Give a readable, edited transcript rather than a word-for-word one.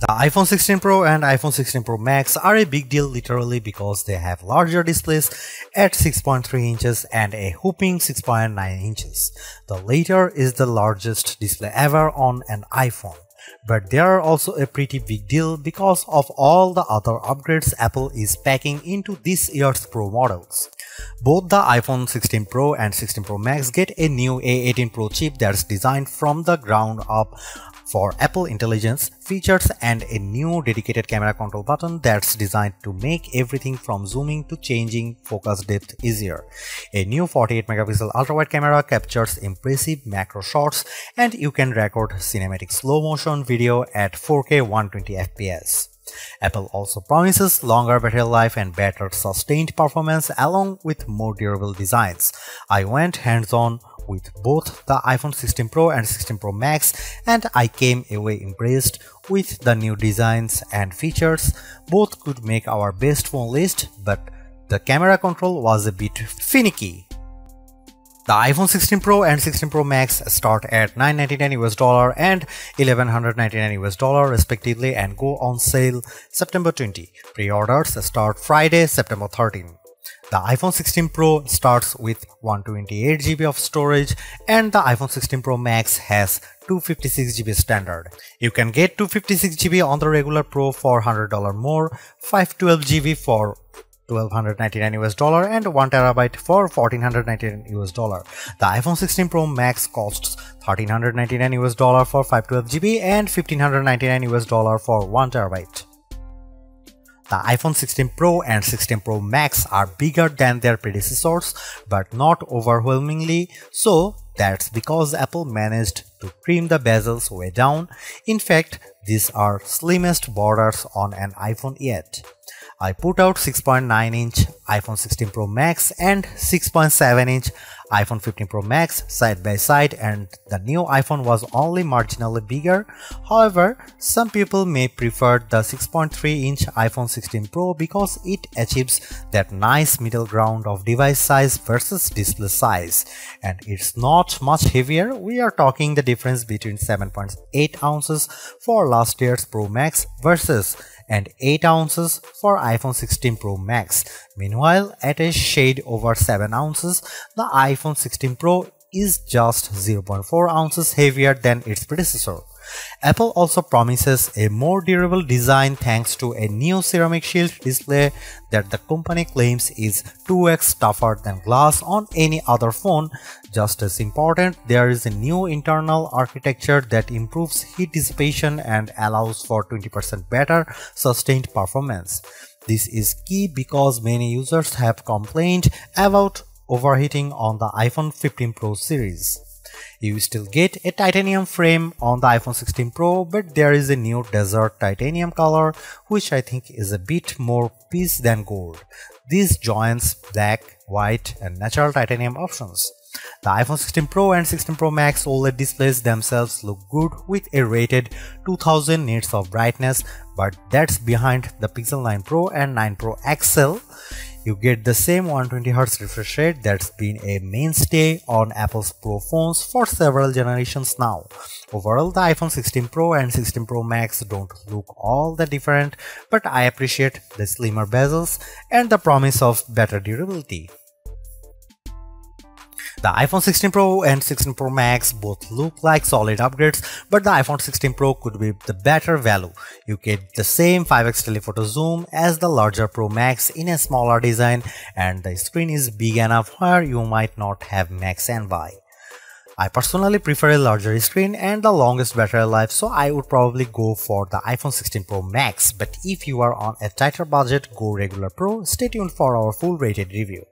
The iPhone 16 Pro and iPhone 16 Pro Max are a big deal literally because they have larger displays at 6.3 inches and a whopping 6.9 inches. The latter is the largest display ever on an iPhone. But they are also a pretty big deal because of all the other upgrades Apple is packing into this year's Pro models. Both the iPhone 16 Pro and 16 Pro Max get a new A18 Pro chip that's designed from the ground up for Apple Intelligence features and a new dedicated camera control button that's designed to make everything from zooming to changing focus depth easier. A new 48-megapixel ultra-wide camera captures impressive macro shots and you can record cinematic slow-motion video at 4K 120 FPS. Apple also promises longer battery life and better sustained performance along with more durable designs. I went hands-on with both the iPhone 16 Pro and 16 Pro Max and I came away impressed with the new designs and features. Both could make our best phone list, but the camera control was a bit finicky. The iPhone 16 Pro and 16 Pro Max start at $999 and $1,199 respectively and go on sale September 20. Pre-orders start Friday, September 13. The iPhone 16 Pro starts with 128GB of storage and the iPhone 16 Pro Max has 256GB standard. You can get 256GB on the regular Pro for $100 more, 512GB for $1,299 and 1TB for $1,499. The iPhone 16 Pro Max costs $1,399 for 512GB and $1,599 for 1TB. The iPhone 16 Pro and 16 Pro Max are bigger than their predecessors, but not overwhelmingly so. That's because Apple managed to trim the bezels way down. In fact, these are slimmest borders on an iPhone yet. I put out 6.9-inch iPhone 16 Pro Max and 6.7-inch iPhone 15 Pro Max side by side and the new iPhone was only marginally bigger. However, some people may prefer the 6.3-inch iPhone 16 Pro because it achieves that nice middle ground of device size versus display size. And it's not much heavier. We are talking the difference between 7.8 ounces for last year's Pro Max versus and 8 ounces for iPhone 16 Pro Max. Meanwhile, at a shade over 7 ounces, the iPhone 16 Pro is just 0.4 ounces heavier than its predecessor. Apple also promises a more durable design thanks to a new ceramic shield display that the company claims is 2x tougher than glass on any other phone. Just as important, there is a new internal architecture that improves heat dissipation and allows for 20% better sustained performance. This is key because many users have complained about overheating on the iPhone 15 Pro series. You still get a titanium frame on the iPhone 16 Pro, but there is a new desert titanium color which I think is a bit more peach than gold. This joins black, white and natural titanium options. The iPhone 16 Pro and 16 Pro Max OLED displays themselves look good with a rated 2000 nits of brightness, but that's behind the Pixel 9 Pro and 9 Pro XL. You get the same 120Hz refresh rate that's been a mainstay on Apple's Pro phones for several generations now. Overall, the iPhone 16 Pro and 16 Pro Max don't look all that different, but I appreciate the slimmer bezels and the promise of better durability. The iPhone 16 Pro and 16 Pro Max both look like solid upgrades, but the iPhone 16 Pro could be the better value. You get the same 5x telephoto zoom as the larger Pro Max in a smaller design, and the screen is big enough where you might not have Max envy. I personally prefer a larger screen and the longest battery life, so I would probably go for the iPhone 16 Pro Max, but if you are on a tighter budget, go regular Pro. Stay tuned for our full rated review.